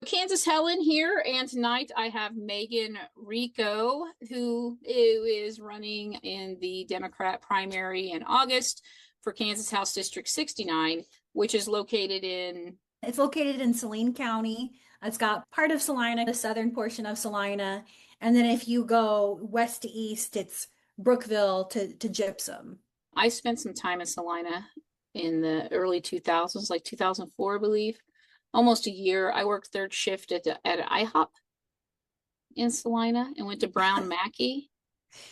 Kansas Helen here, and tonight I have Meagan Rico, who is running in the Democrat primary in August for Kansas House District 69, which is located in. It's located in Saline County. It's got part of Salina, the southern portion of Salina. And then if you go west to east, it's Brookville to Gypsum. I spent some time in Salina in the early 2000s, like 2004, I believe. Almost a year. I worked third shift at IHOP in Salina and went to Brown Mackey,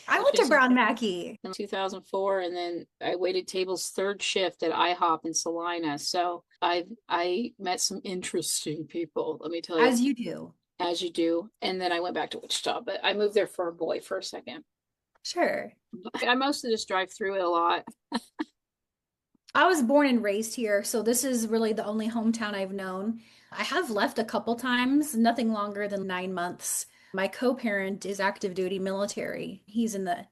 I which went to is Brown Mackey. in 2004, and then I waited tables third shift at IHOP in Salina. So I met some interesting people, let me tell you, As you do. as you do. And then I went back to Wichita, but I moved there for a boy for a second. Sure. I mostly just drive through it a lot. I was born and raised here, so this is really the only hometown I've known. I have left a couple times, nothing longer than 9 months. My co-parent is active duty military. He's in the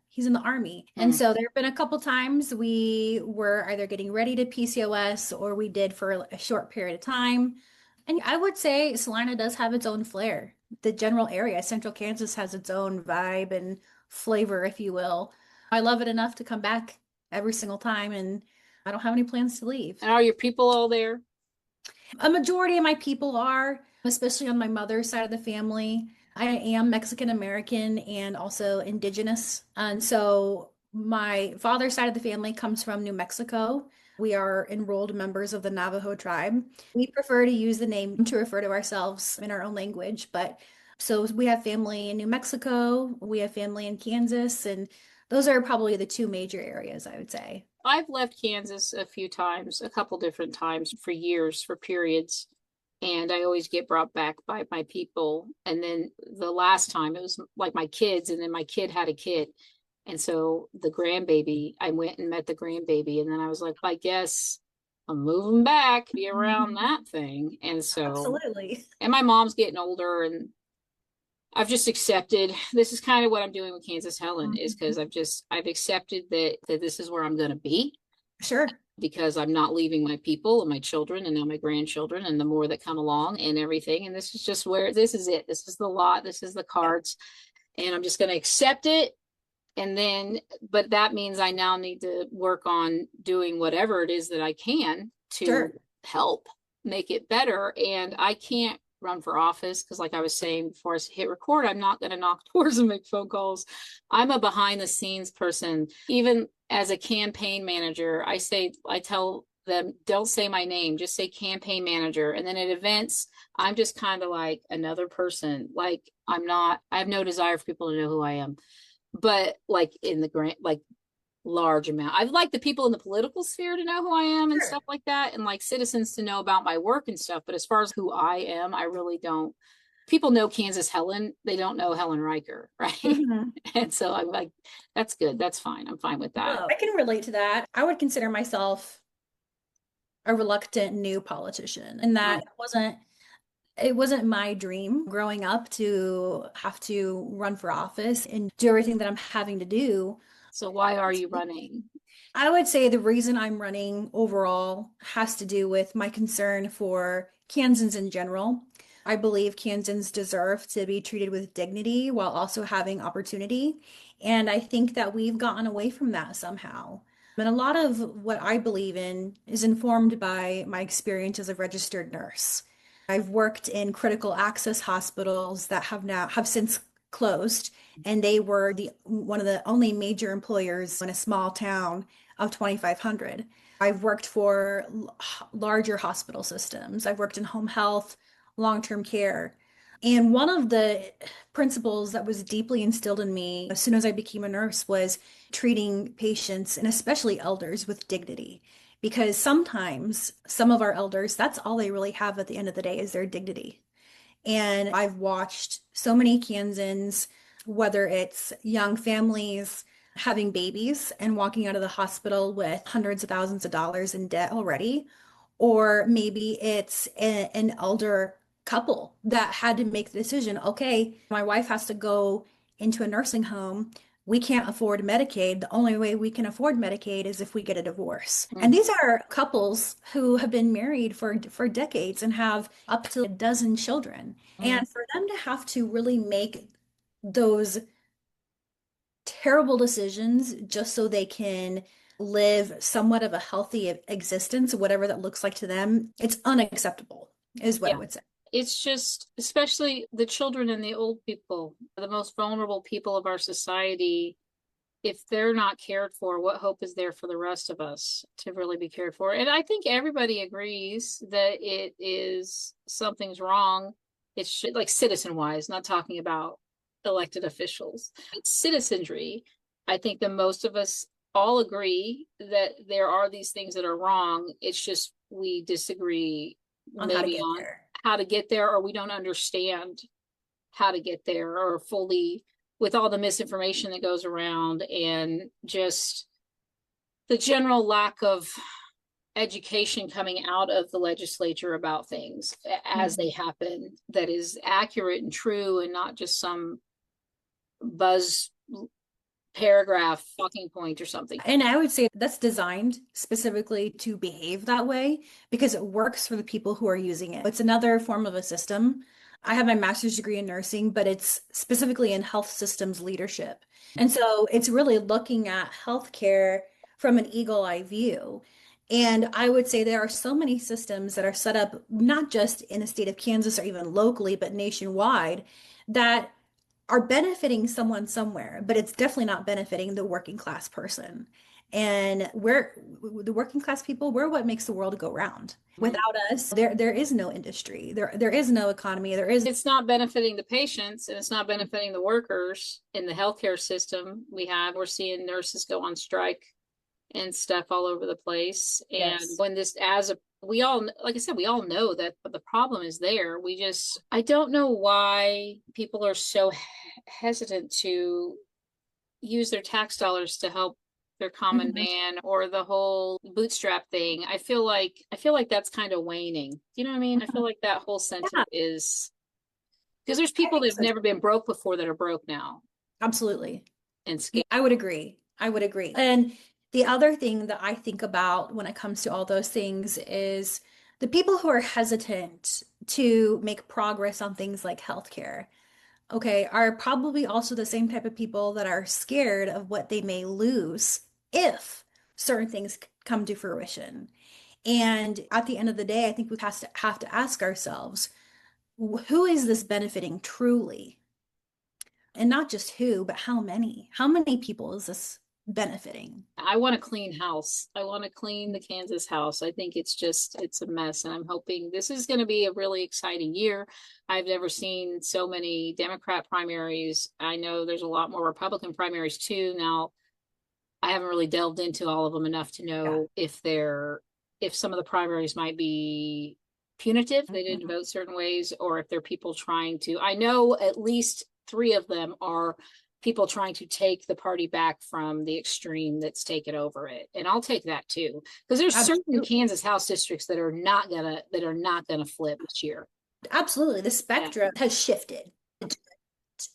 army. And Hmm. so there have been a couple times we were either getting ready to PCOS or we did for a short period of time. And I would say Salina does have its own flair. The general area, Central Kansas, has its own vibe and flavor, if you will. I love it enough to come back every single time, and I don't have any plans to leave. And are your people all there? A majority of my people are, especially on my mother's side of the family. I am Mexican American and also indigenous. And so my father's side of the family comes from New Mexico. We are enrolled members of the Navajo tribe. We prefer to use the name to refer to ourselves in our own language, but so we have family in New Mexico, we have family in Kansas, and those are probably the two major areas, I would say. I've left Kansas a few times, a couple different times for years, for periods. And I always get brought back by my people. And then the last time it was like my kids, and then my kid had a kid. And so the grandbaby, I went and met the grandbaby. And then I was like, I guess I'm moving back, be around Mhm. that thing. And so, Absolutely. and my mom's getting older, and I've just accepted this is kind of what I'm doing with Kansas Helen, is because Mhm. I've accepted that this is where I'm going to be, Sure. because I'm not leaving my people and my children and now my grandchildren and the more that come along and everything. And this is just where this is it. This is the lot. This is the Yeah. cards. And I'm just going to accept it. And then, but that means I now need to work on doing whatever it is that I can to Sure. help make it better. And I can't run for office because, like I was saying before I hit record, I'm not going to knock doors and make phone calls. I'm a behind the scenes person. Even as a campaign manager, I tell them, don't say my name, just say campaign manager. And then at events, I'm just kind of like another person. Like I have no desire for people to know who I am, but like in the grant, like large amount. I'd like the people in the political sphere to know who I am and Sure. stuff like that, and like citizens to know about my work and stuff. But as far as who I am, I really don't. People know Kansas Helen, they don't know Helen Riker, right? Mhm. And so I'm like, that's good. That's fine. I'm fine with that. No, I can relate to that. I would consider myself a reluctant new politician, and Oh, that it wasn't my dream growing up to have to run for office and do everything that I'm having to do. so why are you running? I would say the reason I'm running overall has to do with my concern for Kansans in general. I believe Kansans deserve to be treated with dignity while also having opportunity. And I think that we've gotten away from that somehow. And a lot of what I believe in is informed by my experience as a registered nurse. I've worked in critical access hospitals that have since closed, and they were the one of the only major employers in a small town of 2,500. I've worked for larger hospital systems. I've worked in home health, long-term care. And one of the principles that was deeply instilled in me as soon as I became a nurse was treating patients and especially elders with dignity. Because sometimes some of our elders, that's all they really have at the end of the day is their dignity. And I've watched so many Kansans, whether it's young families having babies and walking out of the hospital with hundreds of thousands of dollars in debt already, or maybe it's an elder couple that had to make the decision, okay, my wife has to go into a nursing home we can't afford Medicaid. The only way we can afford Medicaid is if we get a divorce. And Mhm. these are couples who have been married for decades and have up to a dozen children. Mhm. And for them to have to really make those terrible decisions just so they can live somewhat of a healthy existence, whatever that looks like to them, it's unacceptable, is what I Yeah. would say. It's just, especially the children and the old people, the most vulnerable people of our society. If they're not cared for, what hope is there for the rest of us to really be cared for? And I think everybody agrees that it is something's wrong. It's like citizen wise, not talking about elected officials. It's citizenry. I think that most of us all agree that there are these things that are wrong. It's just we disagree On how to maybe get on there. how to get there, or we don't understand how to get there, or fully, with all the misinformation that goes around and just the general lack of education coming out of the legislature about things as they Mhm. happen, that is accurate and true and not just some buzz paragraph talking point or something. And I would say that's designed specifically to behave that way because it works for the people who are using it. It's another form of a system. I have my master's degree in nursing, but it's specifically in health systems leadership. And so it's really looking at healthcare from an eagle eye view. And I would say there are so many systems that are set up, not just in the state of Kansas or even locally, but nationwide, that are benefiting someone somewhere, but it's definitely not benefiting the working class person. And we're the working class people, we're what makes the world go round. Without us, there is no industry. There is no economy. There is It's not benefiting the patients and it's not benefiting the workers in the healthcare system we have. We're seeing nurses go on strike and stuff all over the place. And yes. when this, as a, we all, like I said, we all know that the problem is there. We just, I don't know why people are so hesitant to use their tax dollars to help their common Mhm. man, or the whole bootstrap thing. I feel like that's kind of waning. You know what I mean? I feel like that whole Yeah, sentiment is, because there's I people that think have so never too. been broke before that are broke now Absolutely. and Yeah, scared. I would agree. I would agree. And the other thing that I think about when it comes to all those things is the people who are hesitant to make progress on things like healthcare, okay, are probably also the same type of people that are scared of what they may lose if certain things come to fruition. And at the end of the day, I think we have to ask ourselves, who is this benefiting truly? And not just who, but how many? How many people is this benefiting? I want a clean house. I want to clean the Kansas house. I think it's a mess. And I'm hoping this is going to be a really exciting year. I've never seen so many Democrat primaries. I know there's a lot more Republican primaries too. Now, I haven't really delved into all of them enough to Yeah. know if some of the primaries might be punitive, they didn't Mhm. vote certain ways, or if they're people trying to. I know at least three of them are people trying to take the party back from the extreme that's taken over it. And I'll take that too. Because there's certain Absolutely. Kansas House districts that are not gonna flip this year. Absolutely. The Yeah. spectrum has shifted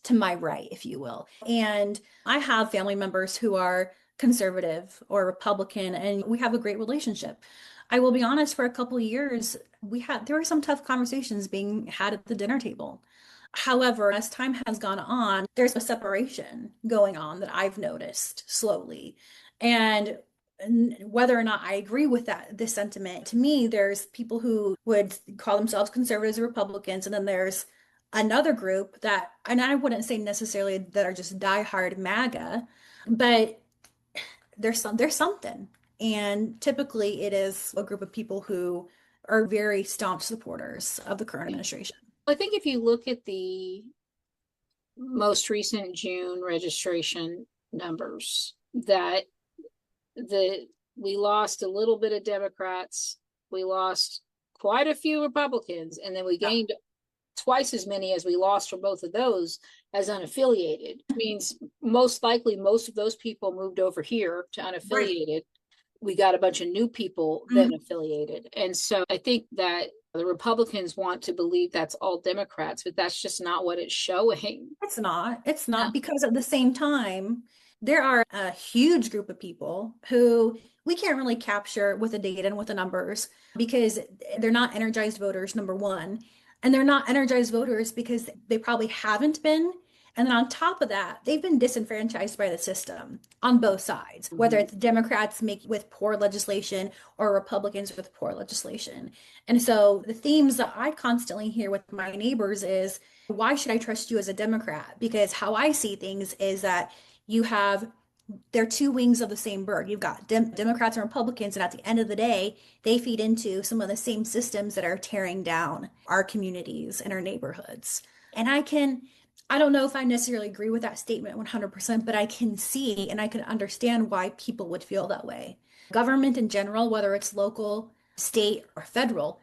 to my right, if you will. And I have family members who are conservative or Republican, and we have a great relationship. I will be honest, for a couple of years, there were some tough conversations being had at the dinner table. However, as time has gone on, there's a separation going on that I've noticed slowly. And whether or not I agree with this sentiment, to me, there's people who would call themselves conservatives or Republicans, and then there's another group that, and I wouldn't say necessarily that are just diehard MAGA, but there's something. And typically it is a group of people who are very staunch supporters of the current administration. I think if you look at the most recent June registration numbers, that the we lost a little bit of Democrats, we lost quite a few Republicans, and then we Yeah, gained twice as many as we lost for both of those as unaffiliated. It means most likely most of those people moved over here to right. unaffiliated. we got a bunch of new people that Mhm. affiliated. And so I think that the Republicans want to believe that's all Democrats, but that's just not what it's showing. It's not. It's No. not because at the same time, there are a huge group of people who we can't really capture with the data and with the numbers because they're not energized voters, number one. And they're not energized voters because they probably haven't been. And then on top of that, they've been disenfranchised by the system on both sides, whether Mhm. it's Democrats make with poor legislation or Republicans with poor legislation. And so the themes that I constantly hear with my neighbors is, why should I trust you as a Democrat? Because how I see things is that you have they're two wings of the same bird. You've got Democrats and Republicans, and at the end of the day, they feed into some of the same systems that are tearing down our communities and our neighborhoods. And I don't know if I necessarily agree with that statement 100%, but I can see and I can understand why people would feel that way. Government in general, whether it's local, state, or federal,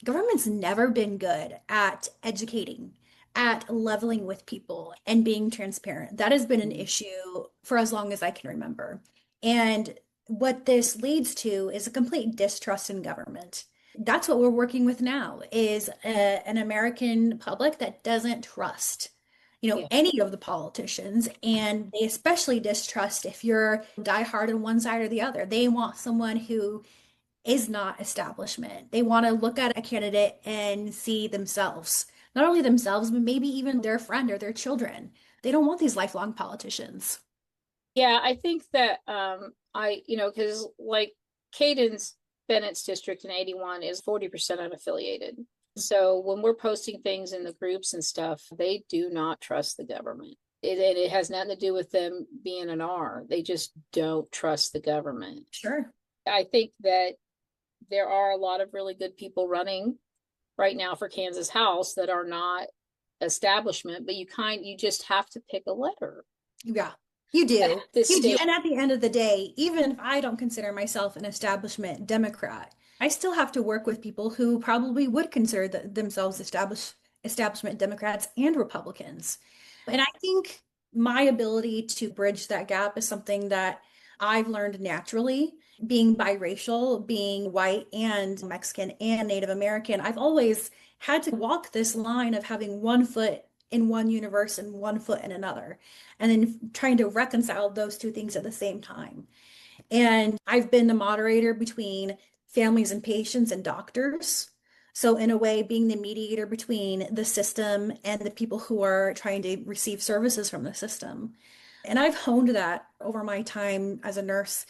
government's never been good at educating, at leveling with people and being transparent. That has been an issue for as long as I can remember. And what this leads to is a complete distrust in government. That's what we're working with now is an American public that doesn't trust, Yeah. any of the politicians, and they especially distrust if you're diehard on one side or the other. They want someone who is not establishment. They want to look at a candidate and see themselves, not only themselves, but maybe even their friend or their children. They don't want these lifelong politicians. Yeah, I think that because like Caden's Bennett's district in 81 is 40% unaffiliated. So when we're posting things in the groups and stuff, they do not trust the government. It has nothing to do with them being an R. They just don't trust the government. Sure. I think that there are a lot of really good people running right now for Kansas House that are not establishment, but you just have to pick a letter. Yeah, you do. The You do. state. And at the end of the day, even if I don't consider myself an establishment Democrat, I still have to work with people who probably would consider themselves establishment Democrats and Republicans. And I think my ability to bridge that gap is something that I've learned naturally. Being biracial, being white and Mexican and Native American, I've always had to walk this line of having one foot in one universe and one foot in another, and then trying to reconcile those two things at the same time. And I've been the moderator between families and patients and doctors. So, in a way, being the mediator between the system and the people who are trying to receive services from the system. And I've honed that over my time as a nurse,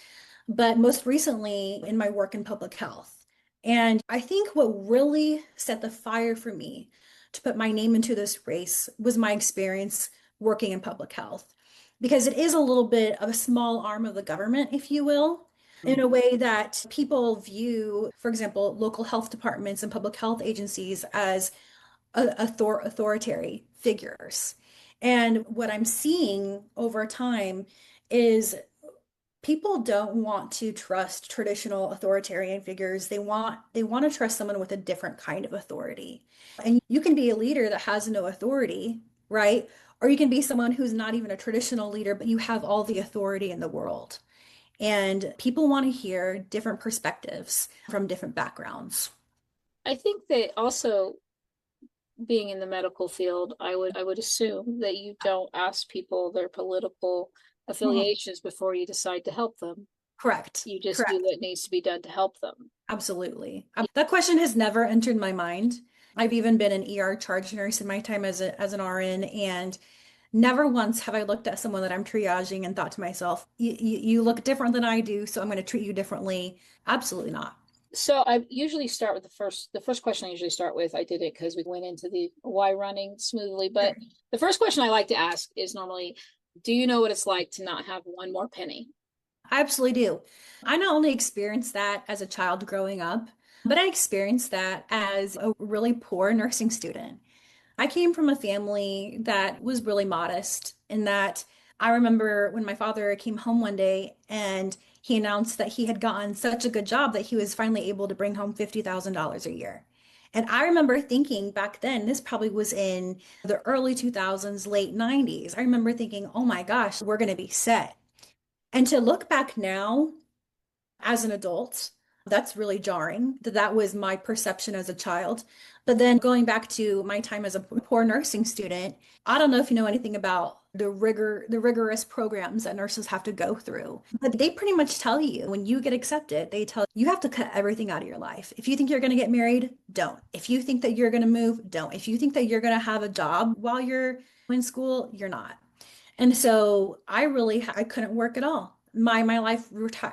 but most recently in my work in public health. And I think what really set the fire for me to put my name into this race was my experience working in public health, because it is a little bit of a small arm of the government, if you will, in a way that people view, for example, local health departments and public health agencies as authoritarian figures. And what I'm seeing over time is people don't want to trust traditional authoritarian figures. They want to trust someone with a different kind of authority. And you can be a leader that has no authority, right? Or you can be someone who's not even a traditional leader, but you have all the authority in the world. And people want to hear different perspectives from different backgrounds. I think that also being in the medical field, I would assume that you don't ask people their political Mhm. affiliations before you decide to help them. Correct. You just do Correct. what needs to be done to help them. Absolutely. That question has never entered my mind. I've even been an ER charge nurse in my time as an RN, and never once have I looked at someone that I'm triaging and thought to myself, you look different than I do, so I'm going to treat you differently. Absolutely not. So I usually start with the first question I usually start with. I did it because we went into the why running smoothly, but Sure. the first question I like to ask is normally, do you know what it's like to not have one more penny? I absolutely do. I not only experienced that as a child growing up, but I experienced that as a really poor nursing student. I came from a family that was really modest in that I remember when my father came home one day and he announced that he had gotten such a good job that he was finally able to bring home $50,000 a year. And I remember thinking back then, this probably was in the early 2000s, late 90s. I remember thinking, oh my gosh, we're going to be set. And to look back now, as an adult. That's really jarring. That was my perception as a child. But then going back to my time as a poor nursing student, I don't know if you know anything about the rigorous programs that nurses have to go through. But they pretty much tell you when you get accepted, they tell you have to cut everything out of your life. If you think you're going to get married, don't. If you think that you're going to move, don't. If you think that you're going to have a job while you're in school, you're not. And so I couldn't work at all. My life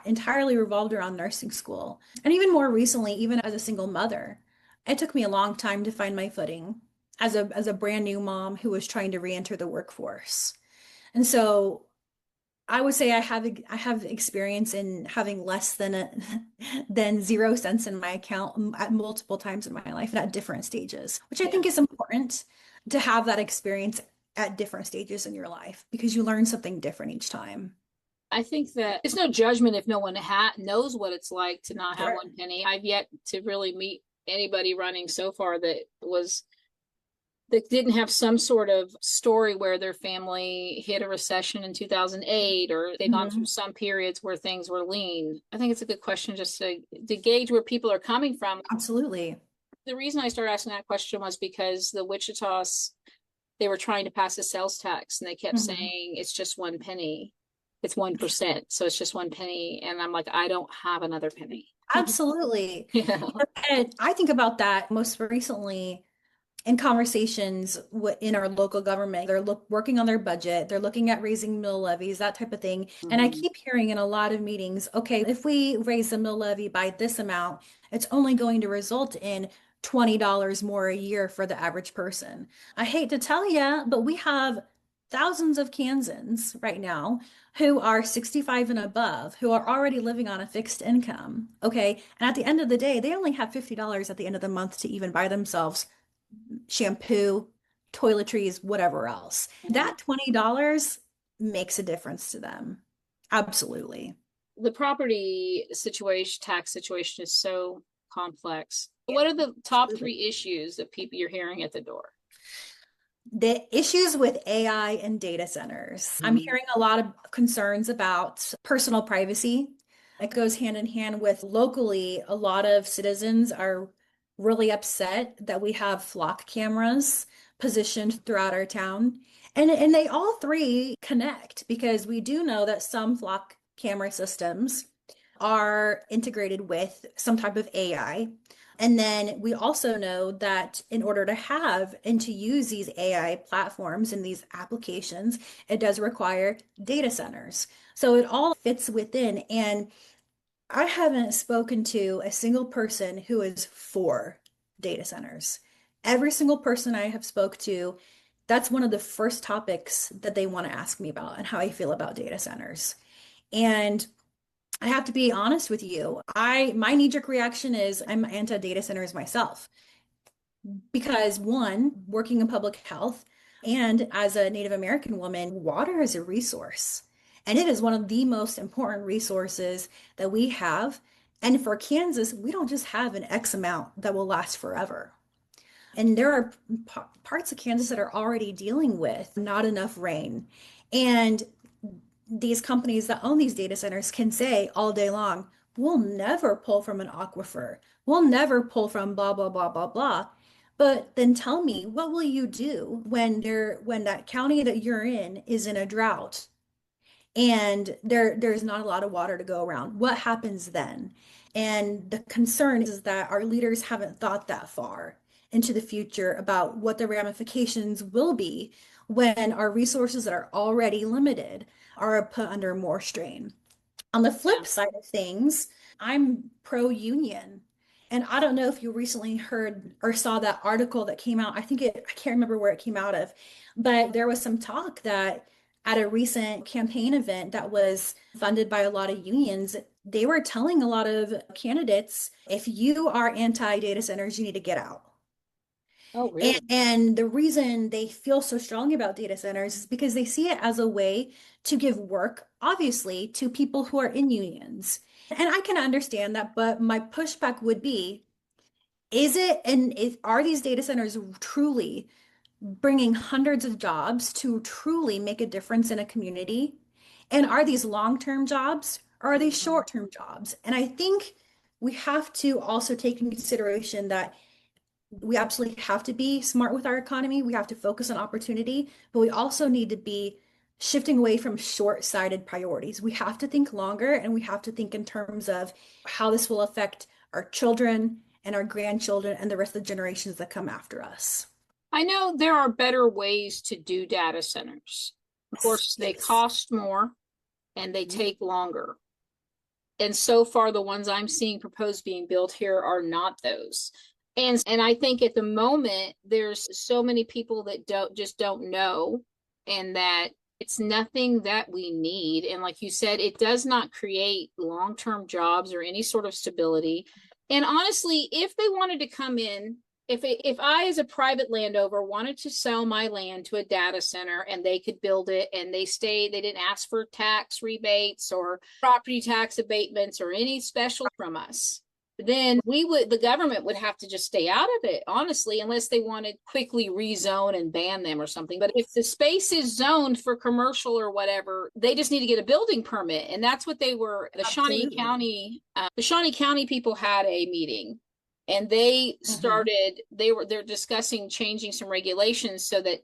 entirely revolved around nursing school. And even more recently, even as a single mother, it took me a long time to find my footing as a brand new mom who was trying to re-enter the workforce. And so I would say I have experience in having less than than 0 cents in my account at multiple times in my life and at different stages, which I Yeah. think is important to have that experience at different stages in your life because you learn something different each time. I think that it's no judgment if no one knows what it's like to not have Sure. one penny. I've yet to really meet anybody running so far that didn't have some sort of story where their family hit a recession in 2008 or they've gone through Mhm. some periods where things were lean. I think it's a good question just to gauge where people are coming from. Absolutely. The reason I started asking that question was because the Wichita's, they were trying to pass a sales tax and they kept Mhm. saying it's just one penny. It's 1%. So it's just one penny. And I'm like, I don't have another penny. Absolutely. Yeah. And I think about that most recently in conversations in our local government. They're working on their budget, they're looking at raising mill levies, that type of thing. And I Mhm. keep hearing in a lot of meetings, okay, if we raise the mill levy by this amount, it's only going to result in $20 more a year for the average person. I hate to tell you, but we have thousands of Kansans right now who are 65 and above, who are already living on a fixed income. Okay. And at the end of the day, they only have $50 at the end of the month to even buy themselves shampoo, toiletries, whatever else. Mhm. That $20 makes a difference to them. Absolutely. The property situation, tax situation is so complex. Yeah, What are the top absolutely. three issues that people you're hearing at the door? The issues with AI and data centers. I'm Mhm. hearing a lot of concerns about personal privacy. It goes hand in hand with locally, a lot of citizens are really upset that we have flock cameras positioned throughout our town. And they all three connect because we do know that some flock camera systems are integrated with some type of AI. And then we also know that in order to have and to use these AI platforms and these applications, it does require data centers. So it all fits within. And I haven't spoken to a single person who is for data centers. Every single person I have spoke to, that's one of the first topics that they want to ask me about and how I feel about data centers. And I have to be honest with you. My knee-jerk reaction is I'm anti-data centers myself because one, working in public health and as a Native American woman, water is a resource. And it is one of the most important resources that we have. And for Kansas, we don't just have an X amount that will last forever. And there are parts of Kansas that are already dealing with not enough rain. And these companies that own these data centers can say all day long, we'll never pull from an aquifer. We'll never pull from blah, blah, blah, blah, blah. But then tell me, what will you do when that county that you're in is in a drought and there's not a lot of water to go around? What happens then? And the concern is that our leaders haven't thought that far into the future about what the ramifications will be when our resources that are already limited are put under more strain. On the Yeah. flip side of things, I'm pro-union. And I don't know if you recently heard or saw that article that came out. I can't remember where it came out of, but there was some talk that at a recent campaign event that was funded by a lot of unions, they were telling a lot of candidates, if you are anti-data centers, you need to get out. Oh, really? And the reason they feel so strongly about data centers is because they see it as a way to give work, obviously, to people who are in unions. And I can understand that, but my pushback would be, are these data centers truly bringing hundreds of jobs to truly make a difference in a community? And are these long-term jobs? or are they Mhm. short-term jobs? And I think we have to also take into consideration that we absolutely have to be smart with our economy. We have to focus on opportunity, but we also need to be shifting away from short-sighted priorities. We have to think longer and we have to think in terms of how this will affect our children and our grandchildren and the rest of the generations that come after us. I know there are better ways to do data centers. Of Yes, course, they yes. cost more and they take longer. And so far, the ones I'm seeing proposed being built here are not those. And I think at the moment there's so many people that don't know, and that it's nothing that we need. And like you said, it does not create long-term jobs or any sort of stability. And honestly, if they wanted to come in, if I as a private landowner wanted to sell my land to a data center and they could build it and they didn't ask for tax rebates or property tax abatements or any special from us, then the government would have to just stay out of it, honestly, unless they wanted quickly rezone and ban them or something. But if the space is zoned for commercial or whatever, they just need to get a building permit. And that's what Absolutely. The Shawnee County people had a meeting, and Mhm. they're discussing changing some regulations so that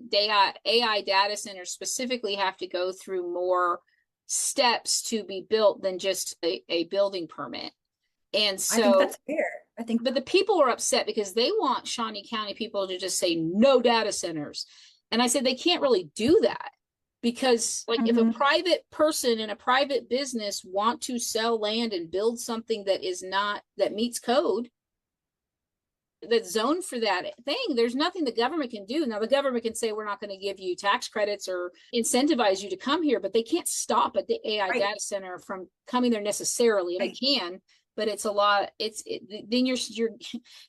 AI data centers specifically have to go through more steps to be built than just a building permit. And I think so, that's fair. I think, but the people are upset because they want Shawnee County people to just say no data centers. And I said they can't really do that, because like if a mhm. private person and a private business want to sell land and build something that is not that meets code, that's zoned for that thing, there's nothing the government can do. Now the government can say we're not going to give you tax credits or incentivize you to come here, but they can't stop a AI Right, data center from coming there necessarily. They right. can, but it's a lot. Then you're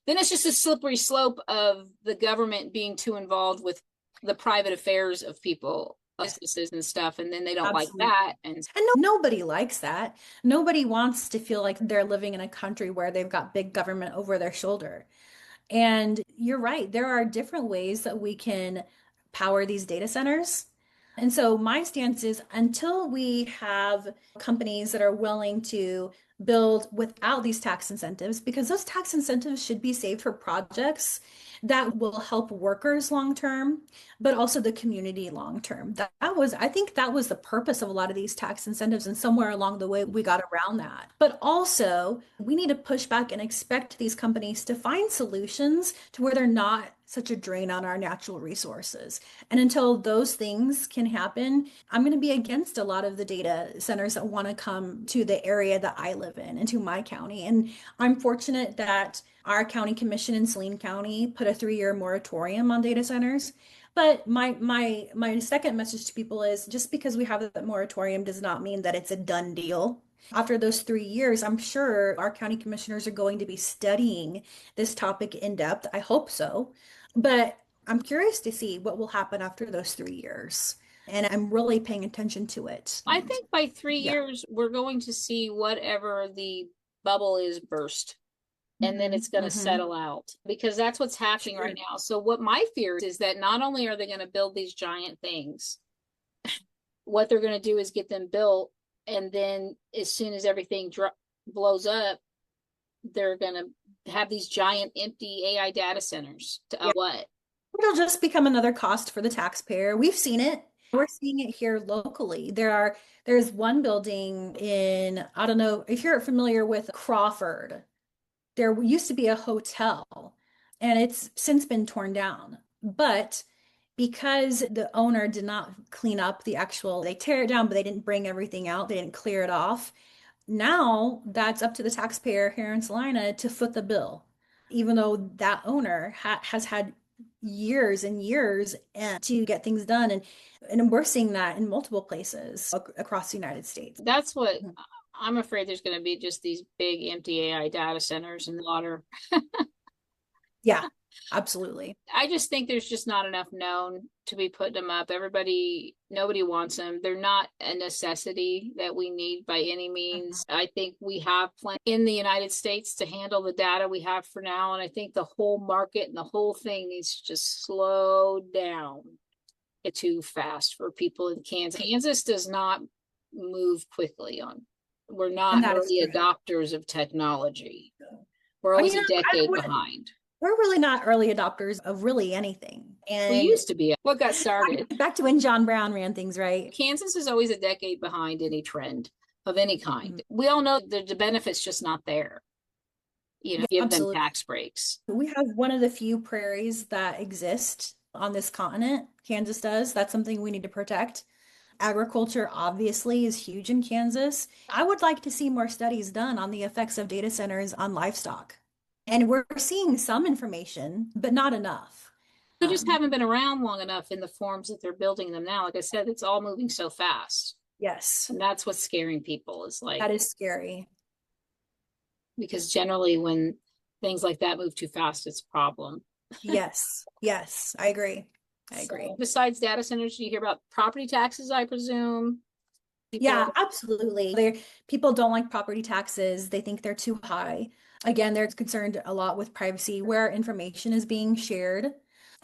then it's just a slippery slope of the government being too involved with the private affairs of people, businesses and stuff, and then they don't like Absolutely. that. And And nobody likes that. Nobody wants to feel like they're living in a country where they've got big government over their shoulder. And you're right, there are different ways that we can power these data centers. And so my stance is until we have companies that are willing to build without these tax incentives, because those tax incentives should be saved for projects that will help workers long term, but also the community long term. I think that was the purpose of a lot of these tax incentives, and somewhere along the way we got around that. But also, we need to push back and expect these companies to find solutions to where they're not such a drain on our natural resources. And until those things can happen, I'm going to be against a lot of the data centers that want to come to the area that I live in and to my county. And I'm fortunate that our county commission in Saline County put a 3-year moratorium on data centers. But my second message to people is just because we have that moratorium does not mean that it's a done deal. After those 3 years, I'm sure our county commissioners are going to be studying this topic in depth. I hope so. But I'm curious to see what will happen after those 3 years. And I'm really paying attention to it. I And think by three yeah. years, we're going to see whatever the bubble is burst, and then Hmm. it's going to Hmm. settle out, because that's what's happening right Sure. now. So what my fear is that not only are they going to build these giant things, what they're going to do is get them built, and then as soon as everything blows up, they're going to have these giant empty AI data centers to Yeah. what? It'll just become another cost for the taxpayer. We've seen it. We're seeing it here locally. There's one building in, I don't know if you're familiar with Crawford. There used to be a hotel and it's since been torn down. But because the owner did not clean up they tear it down, but they didn't bring everything out, they didn't clear it off. Now that's up to the taxpayer here in Salina to foot the bill, even though that owner has had years and years to get things done. And we're seeing that in multiple places across the United States. That's what I'm afraid. There's going to be just these big empty AI data centers in the water. Yeah, absolutely. I just think there's just not enough known to be putting them up. Nobody wants them. They're not a necessity that we need by any Mhm. means. I think we have plenty in the United States to handle the data we have for now. And I think the whole market and the whole thing needs to just slow down. It's too fast for people in Kansas. Kansas does not move quickly on. we're And not that is early true. adopters of technology. We're I always mean, a decade behind. we're really not early adopters of really anything. We And used to be. What got started? back to when John Brown ran things, right? Kansas is always a decade behind any trend of any kind. Mhm. We all know the benefits just not there. Yeah, Give them absolutely. tax breaks. We have one of the few prairies that exist on this continent. Kansas does. That's something we need to protect. Agriculture obviously is huge in Kansas. I would like to see more studies done on the effects of data centers on livestock. And we're seeing some information, but not enough. They just Um, haven't been around long enough in the forms that they're building them now. Like I said, it's all moving so fast. yes, And that's what's scaring people is like, that is scary. because generally when things like that move too fast, it's a problem. Yes, yes, I agree. I agree. So besides data centers, do you hear about property taxes, I presume? Yeah, People, absolutely. People don't like property taxes. They think they're too high. Again, they're concerned a lot with privacy, where information is being shared.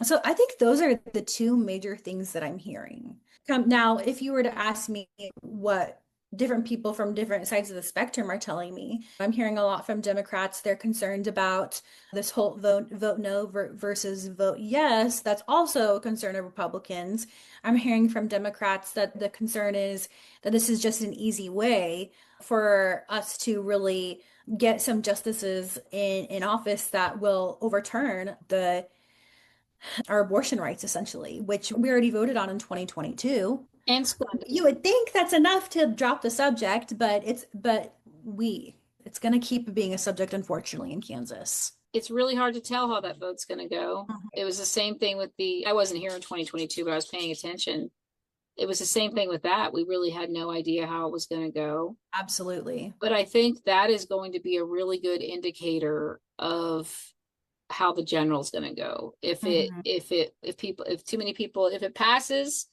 So I think those are the two major things that I'm hearing. Now, if you were to ask me what different people from different sides of the spectrum are telling me, I'm hearing a lot from Democrats. They're concerned about this whole vote no versus vote yes. That's also a concern of Republicans. I'm hearing from Democrats that the concern is that this is just an easy way for us to really get some justices in office that will overturn the our abortion rights, essentially, which we already voted on in 2022. and school. You would think that's enough to drop the subject, but it's going to keep being a subject, unfortunately, in Kansas. It's really hard to tell how that vote's going to go. It was the same thing with I wasn't here in 2022, but I was paying attention. It was the same thing with that. We really had no idea how it was going to go. Absolutely. But I think that is going to be a really good indicator of how the general's going to go. Mhm. If too many people, if it passes,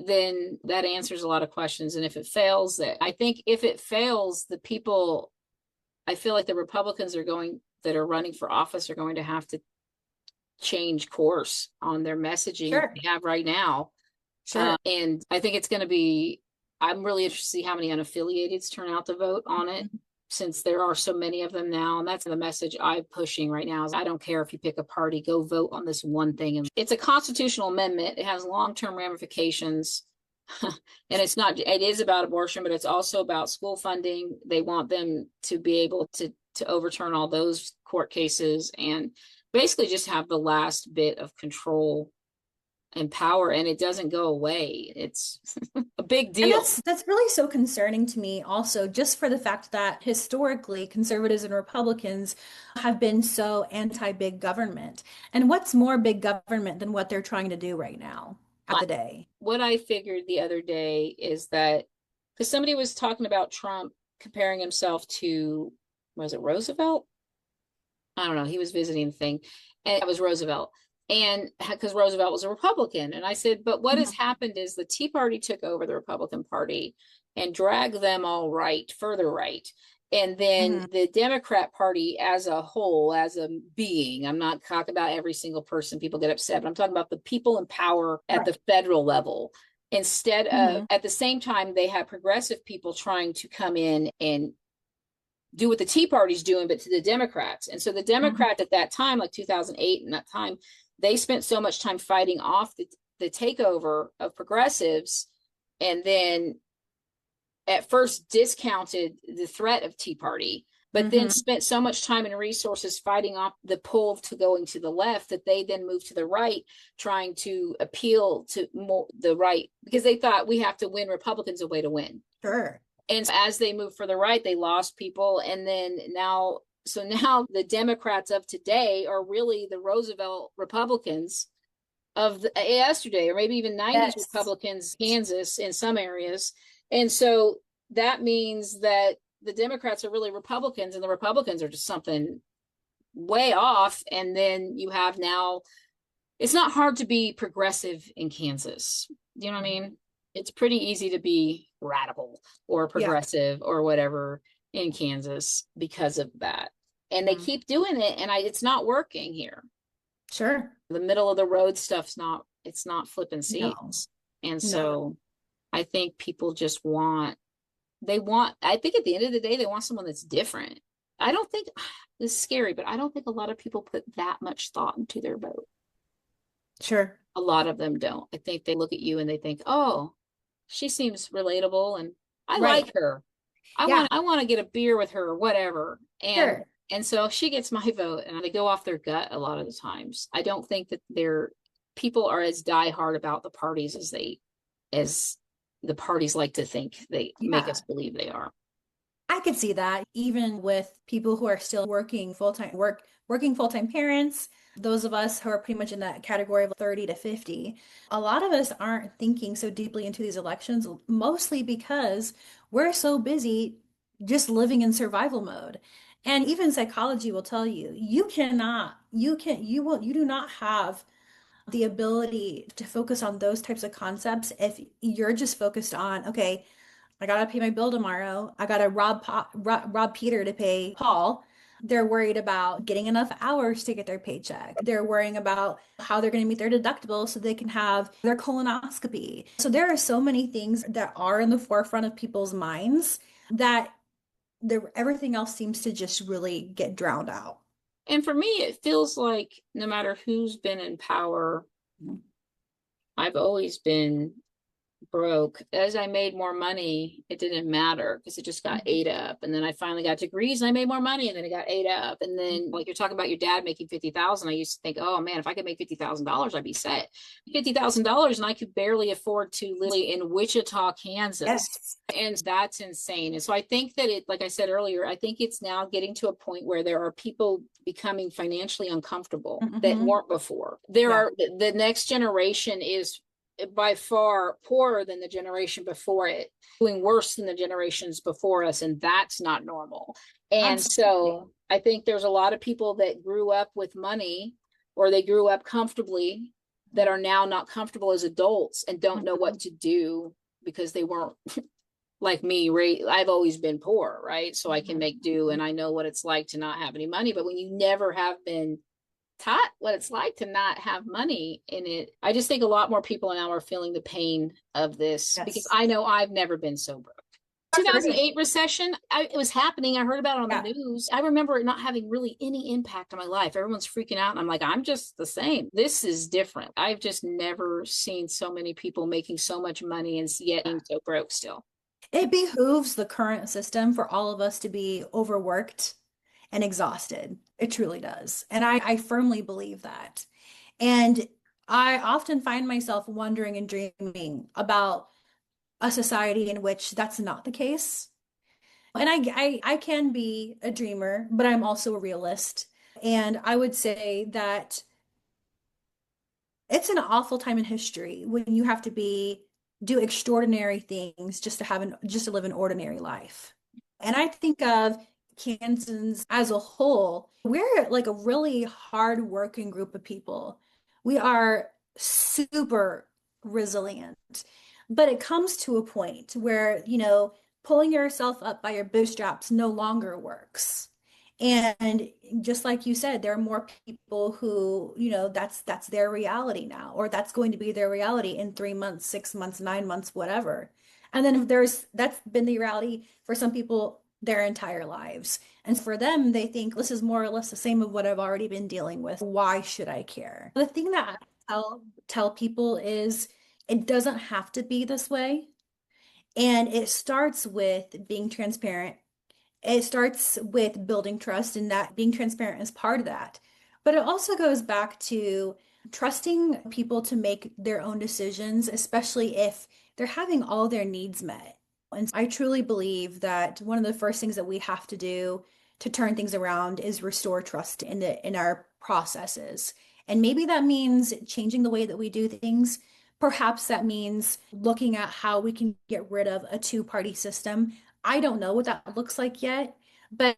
then that answers a lot of questions. And if it fails, I think if it fails, the people, I feel like the Republicans that are running for office are going to have to change course on their messaging Sure. they have right now. Sure. And I think it's going to be, I'm really interested to see how many unaffiliateds turn out to vote on it, Mhm. since there are so many of them now. And that's the message I'm pushing right now is I don't care if you pick a party, go vote on this one thing. And it's a constitutional amendment. It has long-term ramifications. And it is about abortion, but it's also about school funding. They want them to be able to overturn all those court cases and basically just have the last bit of control and power, and it doesn't go away. It's a big And deal. that's really so concerning to me also, just for the fact that historically conservatives and Republicans have been so anti-big government. And what's more big government than what they're trying to do right now at the day? What I figured the other day is that because somebody was talking about Trump comparing himself to, was it Roosevelt? I don't know. He was visiting the thing, and it was Roosevelt. And because Roosevelt was a Republican. And I said, but what has Mhm. happened is the Tea Party took over the Republican Party and dragged them all right, further right. And then Mhm. the Democrat Party as a whole, as a being, I'm not talking about every single person, people get upset, but I'm talking about the people in power at the Right. federal level. Instead of, Mhm. at the same time, they have progressive people trying to come in and do what the Tea Party's doing, but to the Democrats. And so the Mhm. Democrats at that time, like 2008 and that time, they spent so much time fighting off the takeover of progressives, and then at first discounted the threat of Tea Party, but then Mhm. spent so much time and resources fighting off the pull to going to the left that they then moved to the right, trying to appeal to more the right because they thought we have to win Republicans a way to win. Sure. And as they moved further right, they lost people. And then now the Democrats of today are really the Roosevelt Republicans of yesterday, or maybe even 90s Yes. Republicans, Kansas in some areas. And so that means that the Democrats are really Republicans and the Republicans are just something way off. And then you have now, it's not hard to be progressive in Kansas. You know what I mean? It's pretty easy to be radical or Yeah. progressive or whatever in Kansas because of that. And they Mhm. keep doing it, and it's not working here. Sure. The middle of the road stuff's not flipping No. seats. And No. so I think people just want I think at the end of the day, they want someone that's different. I don't think this is scary, but I don't think a lot of people put that much thought into their vote. Sure. A lot of them don't. I think they look at you and they think, oh, she seems relatable and I Right. like her. Yeah, I want to get a beer with her or whatever. sure. And so she gets my vote and they go off their gut a lot of the times. I don't think that people are as diehard about the parties as the parties like to think they make Yeah. us believe they are. I could see that even with people who are still working full-time parents, those of us who are pretty much in that category of 30 to 50, a lot of us aren't thinking so deeply into these elections, mostly because we're so busy just living in survival mode. And even psychology will tell you, you do not have the ability to focus on those types of concepts if you're just focused on, okay, I gotta pay my bill tomorrow. I gotta rob Peter to pay Paul. They're worried about getting enough hours to get their paycheck. They're worrying about how they're going to meet their deductible so they can have their colonoscopy. So there are so many things that are in the forefront of people's minds that everything else seems to just really get drowned out. And for me, it feels like no matter who's been in power, I've always been broke. As I made more money, it didn't matter because it just got ate up. And then I finally got degrees and I made more money and then it got ate up. And then like you're talking about your dad making 50,000, I used to think, oh man, if I could make $50,000, I'd be set. $50,000 and I could barely afford to live in Wichita, Kansas. Yes. And that's insane. And so I think that like I said earlier, I think it's now getting to a point where there are people becoming financially uncomfortable that Hmm. weren't before. There Yeah. are the next generation is by far poorer than the generation before it, doing worse than the generations before us, and that's not normal. And Absolutely. so I think there's a lot of people that grew up with money or they grew up comfortably that are now not comfortable as adults and don't know what Mhm. to do because they weren't like me, right? I've always been poor, right? So I can Mhm. make do and I know what it's like to not have any money. But when you never have been taught what it's like to not have money in it, I just think a lot more people now are feeling the pain of this because Yes. I know I've never been so broke. I've heard it. 2008 recession, it was happening. I heard about it on the Yeah. news. I remember it not having really any impact on my life. Everyone's freaking out. And I'm like, I'm just the same. This is different. I've just never seen so many people making so much money and yet being so broke still. It behooves the current system for all of us to be overworked and exhausted. It truly does. And I firmly believe that. And I often find myself wondering and dreaming about a society in which that's not the case. And I can be a dreamer, but I'm also a realist. And I would say that it's an awful time in history when you have to do extraordinary things just to live an ordinary life. And I think of Kansans as a whole, we're like a really hard-working group of people. We are super resilient. But it comes to a point where, pulling yourself up by your bootstraps no longer works. And just like you said, there are more people who, that's their reality now, or that's going to be their reality in 3 months, 6 months, 9 months, whatever. And then if that's been the reality for some people their entire lives. And for them, they think this is more or less the same of what I've already been dealing with. Why should I care? The thing that I tell people is it doesn't have to be this way. And it starts with being transparent. It starts with building trust, and that being transparent is part of that. But it also goes back to trusting people to make their own decisions, especially if they're having all their needs met. And I truly believe that one of the first things that we have to do to turn things around is restore trust in our processes. And maybe that means changing the way that we do things. Perhaps that means looking at how we can get rid of a two-party system. I don't know what that looks like yet, but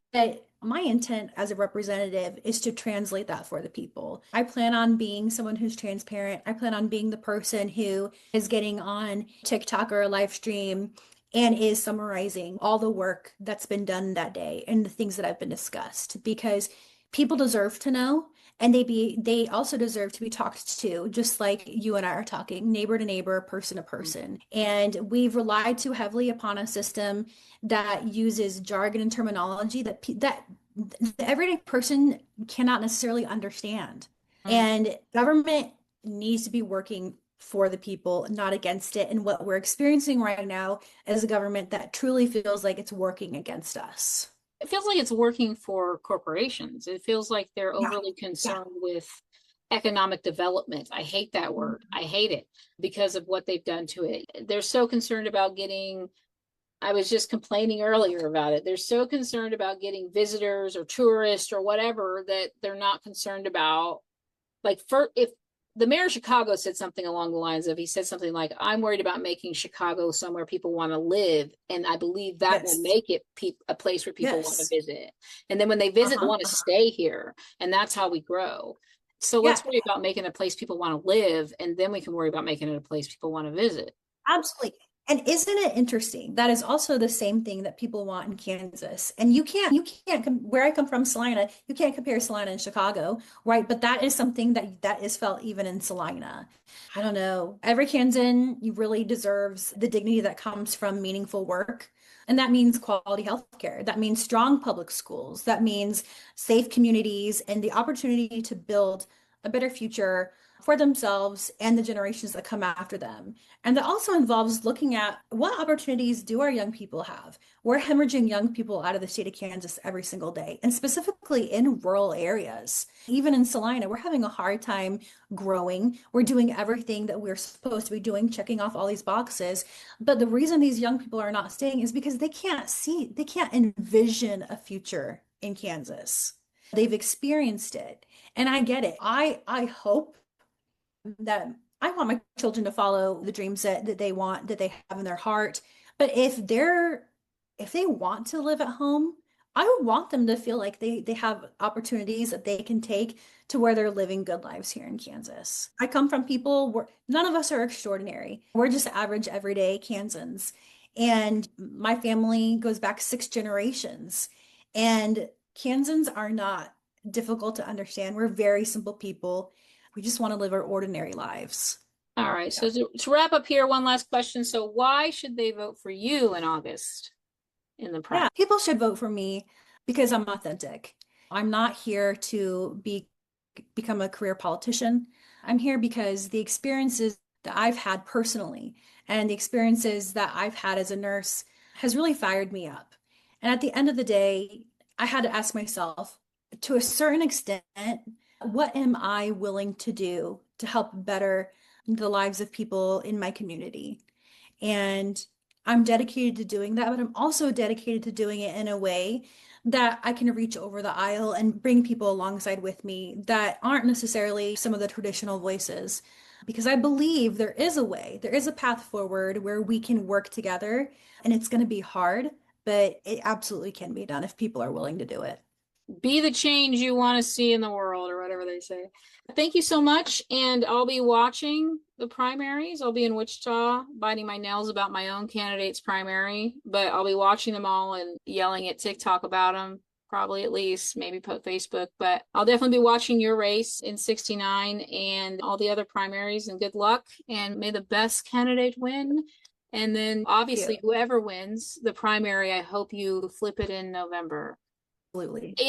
my intent as a representative is to translate that for the people. I plan on being someone who's transparent. I plan on being the person who is getting on TikTok or a live stream and is summarizing all the work that's been done that day and the things that have been discussed because people deserve to know. and they also deserve to be talked to, just like you and I are talking, neighbor to neighbor, person to person. And we've relied too heavily upon a system that uses jargon and terminology that the everyday person cannot necessarily understand. Mm. And government needs to be working for the people, not against it. And what we're experiencing right now is a government that truly feels like it's working against us. It feels like it's working for corporations. It feels like they're Yeah, overly yeah. concerned with economic development. I hate that word. I hate it because of what they've done to it. They're so concerned about getting, I was just complaining earlier about it. They're so concerned about getting visitors or tourists or whatever that they're not concerned about. Like, for if the mayor of Chicago said something along the lines of, he said something like, I'm worried about making Chicago somewhere people want to live. And I believe that will Yes. make it a place where people want to Yes. visit. And then when they visit, they Uh-huh. want to Uh-huh. stay here. And that's how we grow. So Yeah, let's worry about making a place people want to live. And then we can worry about making it a place people want to visit. absolutely. And isn't it interesting? That is also the same thing that people want in Kansas. And where I come from, Salina, you can't compare Salina and Chicago, right? But that is something that is felt even in Salina. I don't know. Every Kansan really deserves the dignity that comes from meaningful work. And that means quality health care. That means strong public schools. That means safe communities and the opportunity to build a better future for themselves and the generations that come after them. And that also involves looking at what opportunities do our young people have? We're hemorrhaging young people out of the state of Kansas every single day, and specifically in rural areas. Even in Salina, we're having a hard time growing. We're doing everything that we're supposed to be doing, checking off all these boxes. But the reason these young people are not staying is because they can't envision a future in Kansas. They've experienced it. And I get it. I hope that I want my children to follow the dreams that they want, that they have in their heart. But if they want to live at home, I would want them to feel like they have opportunities that they can take to where they're living good lives here in Kansas. I come from people where none of us are extraordinary. We're just average everyday Kansans. And my family goes back 6 generations. And Kansans are not difficult to understand. We're very simple people. We just want to live our ordinary lives. All right. Yeah. So to wrap up here, one last question. So why should they vote for you in August in the Yeah, primary? people should vote for me because I'm authentic. I'm not here to become a career politician. I'm here because the experiences that I've had personally and the experiences that I've had as a nurse has really fired me up. And at the end of the day, I had to ask myself, to a certain extent, what am I willing to do to help better the lives of people in my community? And I'm dedicated to doing that, but I'm also dedicated to doing it in a way that I can reach over the aisle and bring people alongside with me that aren't necessarily some of the traditional voices. Because I believe there is a way, there is a path forward where we can work together, and it's going to be hard, but it absolutely can be done if people are willing to do it. Be the change you want to see in the world, or whatever they say. Thank you so much. And I'll be watching the primaries. I'll be in Wichita biting my nails about my own candidate's primary, but I'll be watching them all and yelling at TikTok about them, probably at least, maybe put Facebook. But I'll definitely be watching your race in 69 and all the other primaries. And good luck. And may the best candidate win. And then Thank you. obviously, whoever wins the primary, I hope you flip it in November. Absolutely.